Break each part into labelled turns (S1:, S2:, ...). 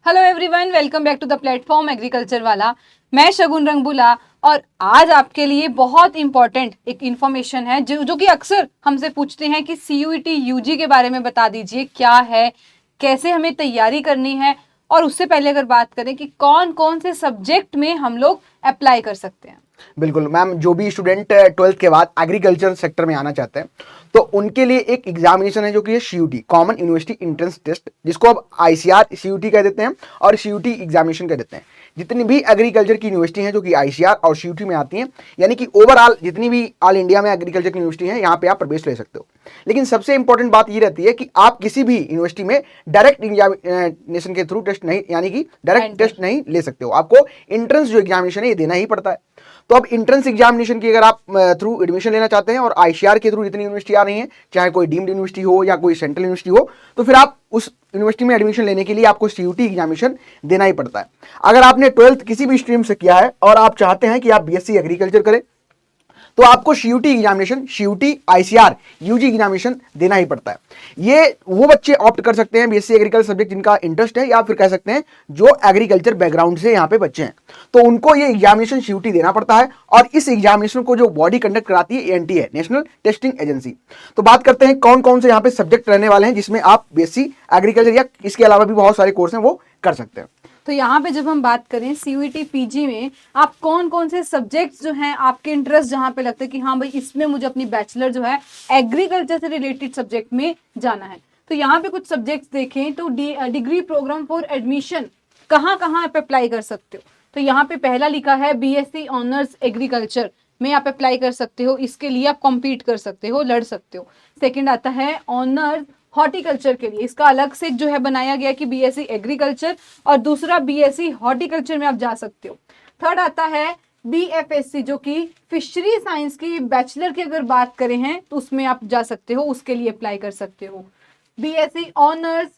S1: Hello everyone, welcome back to the platform agriculture वाला। मैं शगुन रंगबुला और आज आपके लिए बहुत इंपॉर्टेंट एक इन्फॉर्मेशन है जो कि अक्सर हमसे पूछते हैं कि CUET यूजी के बारे में बता दीजिए, क्या है, कैसे हमें तैयारी करनी है। और उससे पहले अगर बात करें कि कौन कौन से सब्जेक्ट में हम लोग अप्लाई कर सकते हैं।
S2: बिल्कुल मैम, जो भी स्टूडेंट 12th के बाद एग्रीकल्चर सेक्टर में आना चाहते हैं तो उनके लिए एक एग्जामिनेशन है जो कि है CUT, common university entrance test, जिसको अब ICR CUT कह देते हैं और CUT एग्जामिनेशन कह देते हैं। जितनी भी एग्रीकल्चर की यूनिवर्सिटी हैं जो कि ICR और CUT में आती हैं, यानी कि ओवरऑल जितनी भी ऑल इंडिया में एग्रीकल्चर की यूनिवर्सिटी है यहाँ पे आप प्रवेश ले सकते हो। लेकिन सबसे इंपॉर्टेंट बात ये रहती है कि आप किसी भी यूनिवर्सिटी में डायरेक्ट एग्जामिनेशन के थ्रू टेस्ट नहीं, यानी कि डायरेक्ट टेस्ट नहीं ले सकते हो। आपको एंट्रेंस जो एग्जामिनेशन है ये देना ही पड़ता है। तो अब एंट्रेंस एग्जामिनेशन की अगर आप थ्रू एडमिशन लेना चाहते हैं और ICR के थ्रू जितनी यूनिवर्सिटी आ रही हैं, चाहे कोई डीम्ड यूनिवर्सिटी हो या कोई सेंट्रल यूनिवर्सिटी हो, तो फिर आप उस यूनिवर्सिटी में एडमिशन लेने के लिए आपको CUT एग्जामिनेशन देना ही पड़ता है। अगर आपने 12th किसी भी स्ट्रीम से किया है और आप चाहते हैं कि आप BSc एग्रीकल्चर करें तो आपको CUT examination, CUT ICR UG examination देना ही पड़ता है। ये वो बच्चे ऑप्ट कर सकते हैं BSc एग्रीकल्चर सब्जेक्ट जिनका इंटरेस्ट है, या फिर कह सकते हैं जो एग्रीकल्चर बैकग्राउंड से यहाँ पे बच्चे हैं, तो उनको ये एग्जामिनेशन CUT देना पड़ता है। और इस एग्जामिनेशन को जो बॉडी कंडक्ट कराती है ANT है, नेशनल टेस्टिंग एजेंसी। तो बात करते हैं कौन कौन से यहाँ पे सब्जेक्ट रहने वाले हैं जिसमें आप BSc एग्रीकल्चर या इसके अलावा भी बहुत सारे कोर्स हैं वो कर सकते हैं।
S1: तो यहाँ पे जब हम बात करें CUET PG में आप कौन कौन से सब्जेक्ट्स जो हैं आपके इंटरेस्ट जहाँ पे लगता है कि हाँ भाई इसमें मुझे अपनी बैचलर जो है एग्रीकल्चर से रिलेटेड सब्जेक्ट में जाना है, तो यहाँ पे कुछ सब्जेक्ट्स देखें तो डिग्री प्रोग्राम फॉर एडमिशन कहाँ कहाँ आप अप्लाई कर सकते हो। तो यहाँ पे पहला लिखा है BSc ऑनर्स एग्रीकल्चर में आप अप्लाई कर सकते हो, इसके लिए आप कॉम्पीट कर सकते हो, लड़ सकते हो। सेकेंड आता है ऑनर्स हॉर्टिकल्चर के लिए, इसका अलग से जो है बनाया गया कि BSc एग्रीकल्चर और दूसरा BSc हॉर्टिकल्चर में आप जा सकते हो। थर्ड आता है BFSC जो कि फिशरी साइंस की बैचलर की अगर बात करें हैं तो उसमें आप जा सकते हो, उसके लिए अप्लाई कर सकते हो। BSc ऑनर्स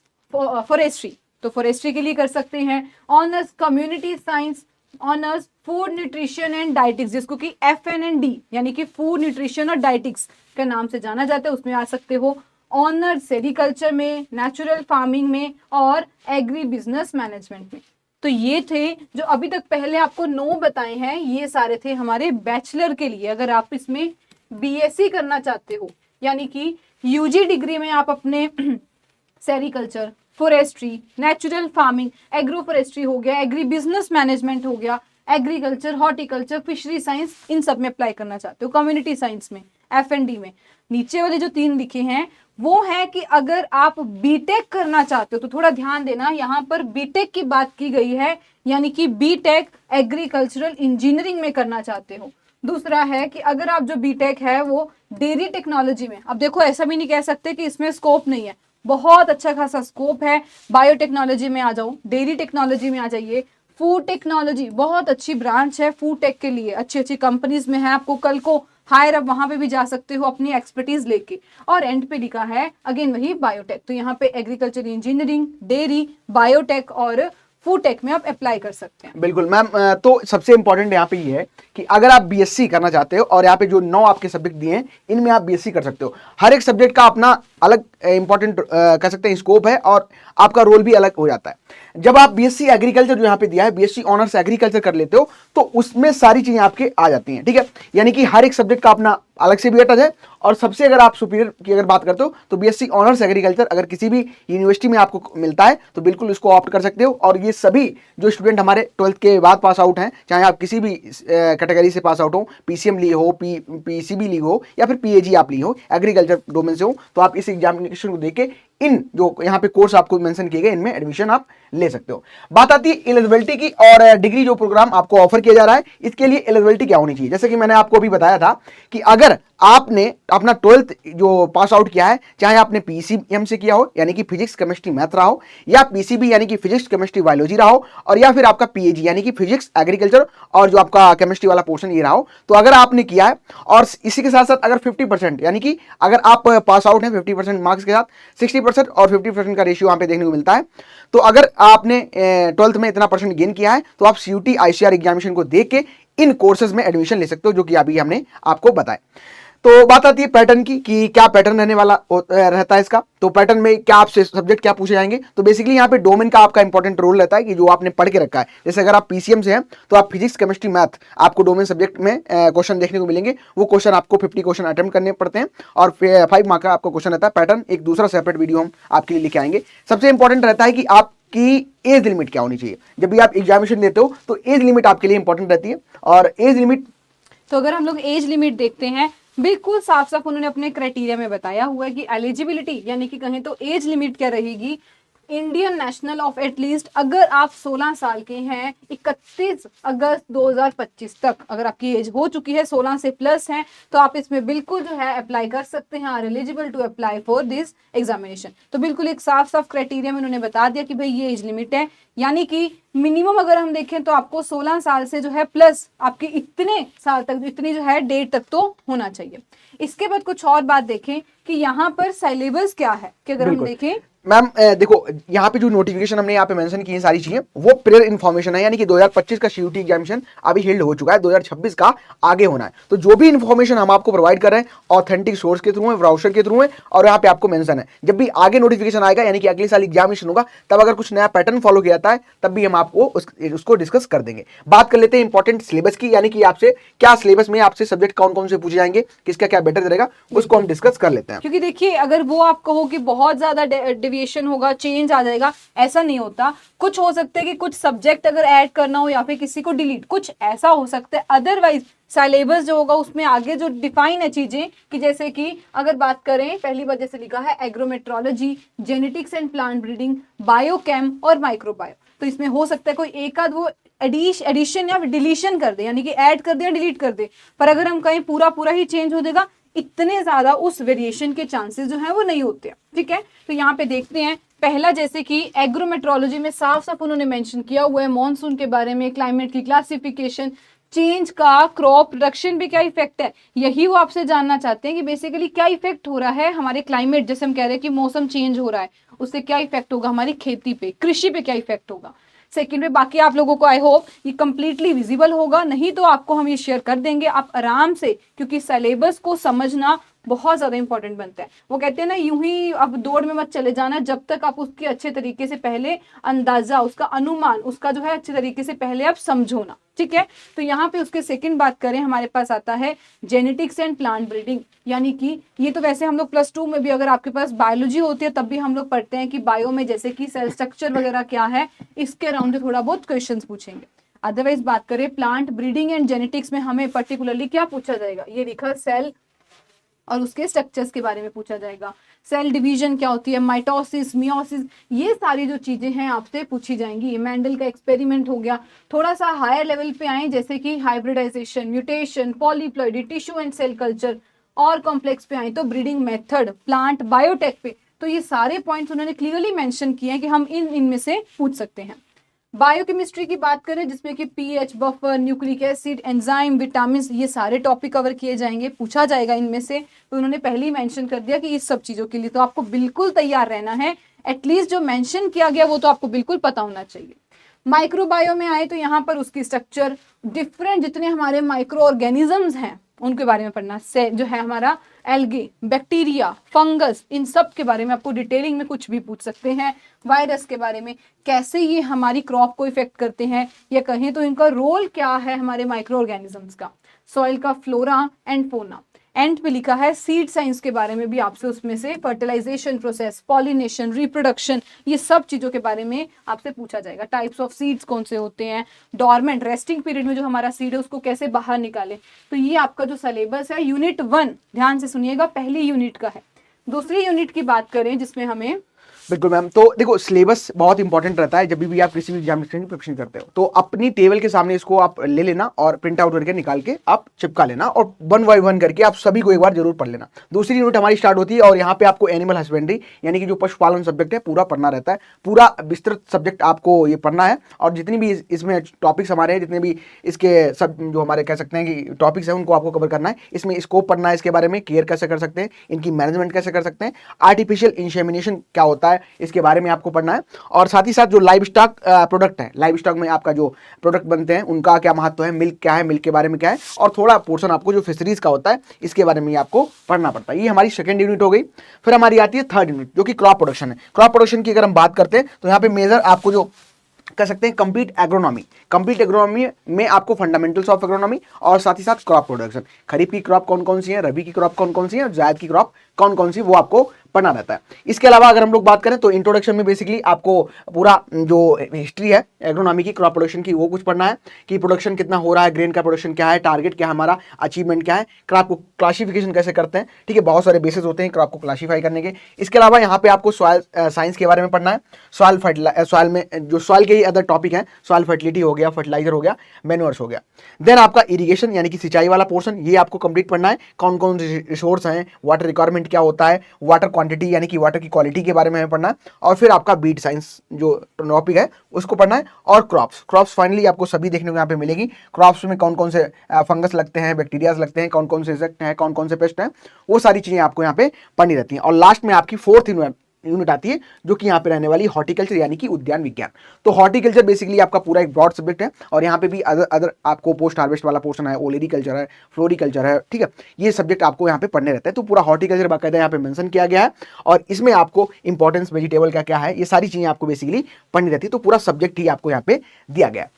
S1: फॉरेस्ट्री, तो फॉरेस्ट्री के लिए कर सकते हैं। Honours community science, honours food nutrition and dietetics, जिसको कि FND यानी कि फूड न्यूट्रिशन और डाइटिक्स के नाम से जाना जाता है, उसमें आ सकते हो। ऑनर्स सेरिकल्चर में, नेचुरल फार्मिंग में और एग्री बिजनेस मैनेजमेंट में। तो ये थे जो अभी तक पहले आपको 9 बताए हैं, ये सारे थे हमारे बैचलर के लिए। अगर आप इसमें BSc करना चाहते हो यानी कि UG डिग्री में आप अपने sericulture, forestry, natural farming, agro forestry हो गया, एग्री बिजनेस मैनेजमेंट हो गया, एग्रीकल्चर, हॉर्टिकल्चर, फिशरी साइंस, इन सब में अप्लाई करना चाहते हो, कम्युनिटी साइंस में, FND में। नीचे वाले जो 3 लिखे हैं वो है कि अगर आप बीटेक करना चाहते हो तो थोड़ा ध्यान देना, यहाँ पर बीटेक की बात की गई है, यानी कि बीटेक एग्रीकल्चरल इंजीनियरिंग में करना चाहते हो। दूसरा है कि अगर आप जो बीटेक है वो डेयरी टेक्नोलॉजी में, अब देखो ऐसा भी नहीं कह सकते कि इसमें स्कोप नहीं है, बहुत अच्छा खासा स्कोप है। बायोटेक्नोलॉजी में आ जाओ, डेयरी टेक्नोलॉजी में आ जाइए। फूड टेक्नोलॉजी बहुत अच्छी ब्रांच है फूड टेक के लिए, अच्छी अच्छी कंपनीज में है, आपको कल को हायर अब वहां पे भी जा सकते हो अपनी एक्सपर्टीज लेके। और एंड पे लिखा है अगेन वही बायोटेक, तो यहाँ पे एग्रीकल्चर इंजीनियरिंग, डेयरी, बायोटेक और फूड टेक में आप अप्लाई कर सकते हैं।
S2: बिल्कुल मैम, तो सबसे इंपॉर्टेंट यहाँ पे ये है कि अगर आप BSc करना चाहते हो और यहाँ पे जो 9 आपके सब्जेक्ट दिए हैं इनमें आप BSc कर सकते हो। हर एक सब्जेक्ट का अपना अलग इंपॉर्टेंट कह सकते हैं स्कोप है और आपका रोल भी अलग हो जाता है। जब आप BSc एग्रीकल्चर जो यहाँ पे दिया है, BSc ऑनर्स एग्रीकल्चर कर लेते हो तो उसमें सारी चीजें आपके आ जाती हैं, ठीक है। यानी कि हर एक सब्जेक्ट का अपना अलग से वेटेज है। और सबसे अगर आप सुपीरियर की अगर बात करते हो तो BSc ऑनर्स एग्रीकल्चर अगर किसी भी यूनिवर्सिटी में आपको मिलता है तो बिल्कुल उसको ऑप्ट कर सकते हो। और ये सभी जो स्टूडेंट हमारे 12th के बाद पास आउट हैं, चाहे आप किसी भी कैटेगरी से पास आउट हो, PCM ली हो, PCB ली हो या फिर PAG आप ली हो, एग्रीकल्चर डोमेन से हो, तो आप इस एग्जामिनेशन को देके इन जो यहाँ पे कोर्स आपको मेंशन किए गए इनमें एडमिशन आप ले सकते हो। बात आती है एलिजिबिलिटी की और डिग्री जो प्रोग्राम आपको ऑफर किया जा रहा है इसके लिए एलिजिबिलिटी क्या होनी चाहिए। जैसे कि मैंने आपको अभी बताया था कि अगर आपने अपना 12th जो पास आउट किया है, चाहे आपने PCM से किया हो यानी कि फिजिक्स केमिस्ट्री मैथ रहा हो, या PCB यानी कि फिजिक्स केमिस्ट्री बायोलॉजी रहा हो, और या फिर आपका PAG यानी कि फिजिक्स एग्रीकल्चर और जो आपका केमिस्ट्री वाला पोर्शन ये रहा हो, तो अगर आपने किया है और इसी के साथ साथ अगर 50% यानी कि अगर आप पास आउट हैं 50% मार्क्स के साथ, 60% और 50% का रेशियो यहाँ पे देखने को मिलता है, तो अगर आपने 12th में इतना परसेंट गेन किया है तो आप CUT ICR एग्जामिनेशन को देख के इन कोर्सेज में एडमिशन ले सकते हो जो कि अभी हमने आपको बताया। तो बात आती है पैटर्न की कि क्या पैटर्न रहने वाला रहता है इसका। तो पैटर्न में क्या आपसे सब्जेक्ट क्या पूछे जाएंगे, तो बेसिकली यहाँ पे डोमेन का आपका इंपॉर्टेंट रोल रहता है कि जो आपने पढ़ के रखा है। जैसे अगर आप पीसीएम से हैं तो आप फिजिक्स केमिस्ट्री मैथ आपको डोमेन सब्जेक्ट में क्वेश्चन देखने को मिलेंगे। वो क्वेश्चन आपको 50 क्वेश्चन अटेम्प्ट करने पड़ते हैं और 5 मार्क का आपका क्वेश्चन रहता है। पैटर्न एक दूसरा सेपरेट वीडियो हम आपके लिए लेके आएंगे। सबसे इंपॉर्टेंट रहता है कि आपकी एज लिमिट क्या होनी चाहिए। जब भी आप एग्जामिनेशन देते हो तो एज लिमिट आपके लिए इंपॉर्टेंट रहती है। और एज लिमिट,
S1: तो अगर हम लोग एज लिमिट देखते हैं, बिल्कुल साफ साफ उन्होंने अपने क्राइटेरिया में बताया हुआ है कि एलिजिबिलिटी यानी कि कहें तो एज लिमिट क्या रहेगी, इंडियन नेशनल ऑफ एटलीस्ट, अगर आप 16 साल के हैं 31 अगस्त 2025 तक अगर आपकी एज हो चुकी है, 16 से प्लस हैं, तो आप इसमें बिल्कुल जो है अप्लाई कर सकते हैं, are eligible to apply for this examination. तो बिल्कुल एक साफ साफ क्राइटेरिया में उन्होंने बता दिया कि भाई ये एज लिमिट है, यानी कि मिनिमम अगर हम देखें तो आपको 16 साल से जो है प्लस आपकी इतने साल तक, इतनी जो है डेट तक तो होना चाहिए। इसके बाद कुछ और बात देखें कि यहाँ पर सिलेबस क्या है, कि अगर हम देखें
S2: मैम देखो यहाँ पे जो नोटिफिकेशन हमने यहाँ पे मेंशन की है सारी चीजें वो प्रेयर इन्फॉर्मेशन है, यानी कि 2025 का सीयूटी एग्जामिनेशन अभी हेल्ड हो चुका है, 2026 का आगे होना है। तो जो भी इन्फॉर्मेशन हम आपको प्रोवाइड कर रहे हैं ऑथेंटिक सोर्स के थ्रू है, ब्राउजर के थ्रू है, और यहाँ पे आपको मेंशन है। जब भी आगे नोटिफिकेशन आएगा यानी कि अगले साल एग्जामिनेशन होगा, तब अगर कुछ नया पैटर्न फॉलो किया जाता है तब भी हम आपको उसको डिस्कस कर देंगे। बात कर लेते हैं इंपॉर्टेंट सिलेबस की, यानी कि आपसे क्या सिलेबस में आपसे सब्जेक्ट कौन कौन से पूछे जाएंगे, किसका क्या बेटर रहेगा, उसको हम डिस्कस कर लेते हैं।
S1: क्योंकि देखिए अगर वो आप कहो कि बहुत ज्यादा डेविएशन होगा, चेंज आ जाएगा, ऐसा नहीं होता। कुछ हो सकता है कि कुछ सब्जेक्ट अगर ऐड करना हो या फिर किसी को डिलीट, कुछ ऐसा हो सकता है। अदरवाइज सिलेबस जो होगा उसमें आगे जो डिफाइन है चीजें, कि जैसे कि अगर बात करें पहली बार जैसे लिखा है agrometeorology, genetics and plant breeding, biochem और माइक्रोबायो, तो इसमें हो सकता है कोई एक आध वो एडिशन या डिलीशन कर दे, यानी कि ऐड कर दे या डिलीट कर दे। पर अगर हम कहीं पूरा पूरा ही चेंज हो जाएगा, इतने ज्यादा उस वेरिएशन के चांसेस जो है वो नहीं होते। ठीक है, तो यहाँ पे देखते हैं पहला, जैसे कि एग्रोमेट्रोलॉजी में साफ साफ उन्होंने मेंशन किया हुआ है मॉनसून के बारे में, क्लाइमेट की क्लासिफिकेशन, चेंज का क्रॉप प्रोडक्शन पे क्या इफेक्ट है, यही वो आपसे जानना चाहते हैं कि बेसिकली क्या इफेक्ट हो रहा है हमारे क्लाइमेट, जैसे हम कह रहे हैं कि मौसम चेंज हो रहा है, उससे क्या इफेक्ट होगा हमारी खेती पे, कृषि पे क्या इफेक्ट होगा। सेकेंड में बाकी आप लोगों को आई होप ये कंप्लीटली विजिबल होगा, नहीं तो आपको हम ये शेयर कर देंगे आप आराम से, क्योंकि सिलेबस को समझना बहुत ज्यादा इंपॉर्टेंट बनता है। वो कहते हैं ना, यूं ही अब दौड़ में मत चले जाना, जब तक आप उसके अच्छे तरीके से पहले अंदाजा, उसका अनुमान, उसका जो है अच्छे तरीके से पहले आप समझो ना। ठीक है, तो यहाँ पे उसके सेकंड बात करें, हमारे पास आता है जेनेटिक्स एंड प्लांट ब्रीडिंग, यानी कि ये तो वैसे हम लोग +2 में भी अगर आपके पास बायोलॉजी होती है तब भी हम लोग पढ़ते हैं कि बायो में जैसे कि सेल स्ट्रक्चर वगैरह क्या है, इसके अराउंड थोड़ा बहुत क्वेश्चंस पूछेंगे। अदरवाइज बात करें प्लांट ब्रीडिंग एंड जेनेटिक्स में हमें पर्टिकुलरली क्या पूछा जाएगा, ये लिखा सेल और उसके स्ट्रक्चर्स के बारे में पूछा जाएगा। सेल डिवीजन क्या होती है, माइटोसिस, मियोसिस, ये सारी जो चीजें हैं आपसे पूछी जाएंगी। ये मेंडल का एक्सपेरिमेंट हो गया। थोड़ा सा हायर लेवल पे आए, जैसे कि hybridization, mutation, polyploidy, tissue and cell culture, और कॉम्प्लेक्स पे आए तो ब्रीडिंग मेथड, प्लांट बायोटेक पे। तो ये सारे पॉइंट्स उन्होंने क्लियरली मेंशन किए हैं कि हम इनमें से पूछ सकते हैं। बायोकेमिस्ट्री की बात करें जिसमें कि pH, buffer, nucleic acid, enzyme, vitamin, ये सारे टॉपिक कवर किए जाएंगे, पूछा जाएगा इनमें से। तो उन्होंने पहले ही मेंशन कर दिया कि इस सब चीजों के लिए तो आपको बिल्कुल तैयार रहना है, एटलीस्ट जो मेंशन किया गया वो तो आपको बिल्कुल पता होना चाहिए। माइक्रोबायो में आए तो यहाँ पर उसकी स्ट्रक्चर, डिफरेंट जितने हमारे माइक्रो ऑर्गेनिजम्स हैं उनके बारे में पढ़ना, से जो है हमारा एल्गे, बैक्टीरिया, फंगस, इन सब के बारे में आपको डिटेलिंग में कुछ भी पूछ सकते हैं। वायरस के बारे में, कैसे ये हमारी क्रॉप को इफेक्ट करते हैं, या कहें तो इनका रोल क्या है हमारे माइक्रो ऑर्गेनिजम्स का। सॉइल का फ्लोरा एंड फोना। एंड पे लिखा है सीड साइंस के बारे में भी आपसे, उसमें से फर्टिलाइजेशन प्रोसेस, पॉलिनेशन, रिप्रोडक्शन, ये सब चीजों के बारे में आपसे पूछा जाएगा। टाइप्स ऑफ सीड्स कौन से होते हैं, डॉर्मेंट, रेस्टिंग पीरियड में जो हमारा सीड है उसको कैसे बाहर निकाले। तो ये आपका जो सिलेबस है यूनिट 1, ध्यान से सुनिएगा, पहली यूनिट का है। दूसरी यूनिट की बात करें जिसमें हमें,
S2: बिल्कुल मैम, तो देखो सिलेबस बहुत इंपॉर्टेंट रहता है जब भी आप किसी भी एग्जामिनेशन की प्रिपरेशन करते हो। तो अपनी टेबल के सामने इसको आप ले लेना और प्रिंट आउट करके निकाल के आप चिपका लेना, और 1 बाय 1 करके आप सभी को एक बार जरूर पढ़ लेना। दूसरी यूनिट हमारी स्टार्ट होती है और यहाँ पे आपको एनिमल हस्बेंड्री यानी कि जो पशुपालन सब्जेक्ट है पूरा पढ़ना रहता है। पूरा विस्तृत सब्जेक्ट आपको ये पढ़ना है, और जितनी भी इसमें टॉपिक्स हमारे हैं, जितने भी इसके सब जो हमारे कह सकते हैं कि टॉपिक्स हैं, उनको आपको कवर करना है। इसमें स्कोप पढ़ना है, इसके बारे में केयर कैसे कर सकते हैं, इनकी मैनेजमेंट कैसे कर सकते हैं, आर्टिफिशियल इंसेमिनेशन क्या होता है, है, इसके बारे में आपको पढ़ना है। और साथ ही साथ जो लाइव स्टॉक प्रोडक्ट है, लाइव स्टॉक में आपका जो प्रोडक्ट बनते हैं उनका क्या महत्व है, मिल्क क्या है, मिल्क के बारे में क्या है, और थोड़ा पोर्शन आपको जो फिशरीज का होता है इसके बारे में आपको पढ़ना पड़ता है। ये हमारी सेकंड यूनिट हो गई। फिर हमारी आती है थर्ड यूनिट जो कि क्रॉप प्रोडक्शन है। क्रॉप प्रोडक्शन की अगर हम बात करते हैं तो यहाँ पे मेजर आपको जो कह सकते हैं कंप्लीट एग्रोनॉमी, कंप्लीट एग्रोनॉमी में आपको फंडामेंटल्स ऑफ एग्रोनॉमी और साथ ही साथ क्रॉप प्रोडक्शन, खरीफ की क्रॉप कौन कौन सी है, रबी की क्रॉप कौन कौन सी है और जायद की क्रॉप कौन कौन सी, वो आपको पढ़ना रहता है। इसके अलावा अगर हम लोग बात करें तो इंट्रोडक्शन में बेसिकली आपको पूरा जो हिस्ट्री है एग्रोनॉमी की, क्रॉप प्रोडक्शन की, वो कुछ पढ़ना है कि प्रोडक्शन कितना हो रहा है, ग्रेन का प्रोडक्शन क्या है, टारगेट क्या है हमारा, अचीवमेंट क्या है, क्रॉप को क्लासिफिकेशन कैसे करते हैं, ठीक है, बहुत सारे बेसिस होते हैं क्रॉप को क्लासीफाई करने के। इसके अलावा यहाँ पे आपको सॉइल साइंस के बारे में पढ़ना है, सॉइल में जो सॉइल के ही अदर टॉपिक हैं, सॉइल फर्टिलिटी हो गया, फर्टिलाइजर हो गया, मैन्योर्स हो गया। देन आपका इरिगेशन यानी कि सिंचाई वाला पोर्शन, ये आपको कंप्लीट पढ़ना है, कौन कौन से रिसोर्स हैं, वाटर रिक्वायरमेंट क्या होता है, वाटर क्वांटिटी यानी कि वाटर की क्वालिटी के बारे में हमें पढ़ना है, और फिर आपका बीट साइंस जो टॉपिक है उसको पढ़ना है, और क्रॉप्स फाइनली आपको सभी देखने को यहाँ पे मिलेगी। क्रॉप्स में कौन कौन से फंगस लगते हैं, बैक्टीरियाज लगते हैं, कौन कौन से इंसेक्ट हैं, कौन कौन से पेस्ट हैं, वो सारी चीजें आपको यहाँ पे पढ़नी रहती हैं। और लास्ट में आपकी फोर्थ यूनिट आती है जो कि यहाँ पे रहने वाली हॉर्टिकल्चर यानी कि उद्यान विज्ञान। तो हॉर्टिकल्चर बेसिकली आपका पूरा एक ब्रॉड सब्जेक्ट है और यहाँ पे भी अदर आपको पोस्ट हार्वेस्ट वाला पोर्शन है, ओलेरीकल्चर है, फ्लोरिकल्चर है, ठीक है, ये सब्जेक्ट आपको यहाँ पे पढ़ने रहते हैं। तो पूरा हॉर्टिकल्चर बाकायदा यहाँ पे मेंशन किया गया है और इसमें आपको इंपॉर्टेंस वेजिटेबल का क्या है, ये सारी चीजें आपको बेसिकली पढ़नी रहती है। तो पूरा सब्जेक्ट ही आपको यहाँ पे दिया गया है।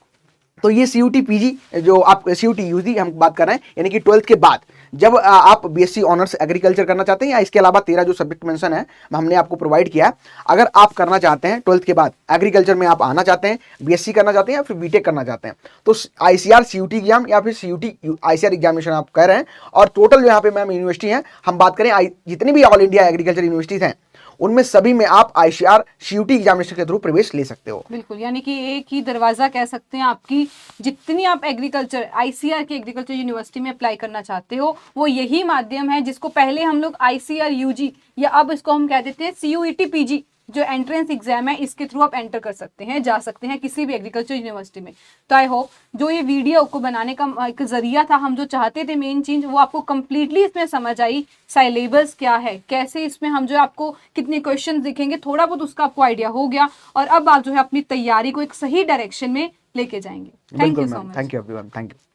S2: तो ये CUT PG जो आप CUT UG हम बात कर रहे हैं, यानी कि 12th के बाद जब आप BSc ऑनर्स एग्रीकल्चर करना चाहते हैं या इसके अलावा 13 जो सब्जेक्ट मेंशन है हमने आपको प्रोवाइड किया है, अगर आप करना चाहते हैं 12th के बाद एग्रीकल्चर में आप आना चाहते हैं, BSc करना चाहते हैं या फिर BTech करना चाहते हैं, तो ICAR CUT एग्जाम या फिर CUT ICAR एग्जामिनेशन आप कर रहे हैं। और टोटल जो यहाँ पे मैम यूनिवर्सिटी है, हम बात करें जितनी भी ऑल इंडिया एग्रीकल्चर यूनिवर्सिटीज हैं उनमें सभी में आप ICAR CUT एग्जामिनेशन के थ्रू प्रवेश ले सकते हो।
S1: बिल्कुल, यानी कि एक ही दरवाजा कह सकते हैं आपकी, जितनी आप एग्रीकल्चर ICAR की एग्रीकल्चर यूनिवर्सिटी में अप्लाई करना चाहते हो वो यही माध्यम है, जिसको पहले हम लोग ICAR UG या अब इसको हम कह देते हैं CUET PG जो एंट्रेंस एग्जाम है, इसके थ्रू आप एंटर कर सकते हैं, जा सकते हैं किसी भी एग्रीकल्चर यूनिवर्सिटी में। तो आई होप जो ये वीडियो को बनाने का एक जरिया था, हम जो चाहते थे मेन चीज, वो आपको कंप्लीटली इसमें समझ आई। सिलेबस क्या है, कैसे इसमें हम जो आपको कितने क्वेश्चन दिखेंगे, थोड़ा बहुत उसका आपको आइडिया हो गया और अब आप जो है अपनी तैयारी को एक सही डायरेक्शन में लेके जाएंगे। Thank you so much.
S2: Thank you everyone, thank you.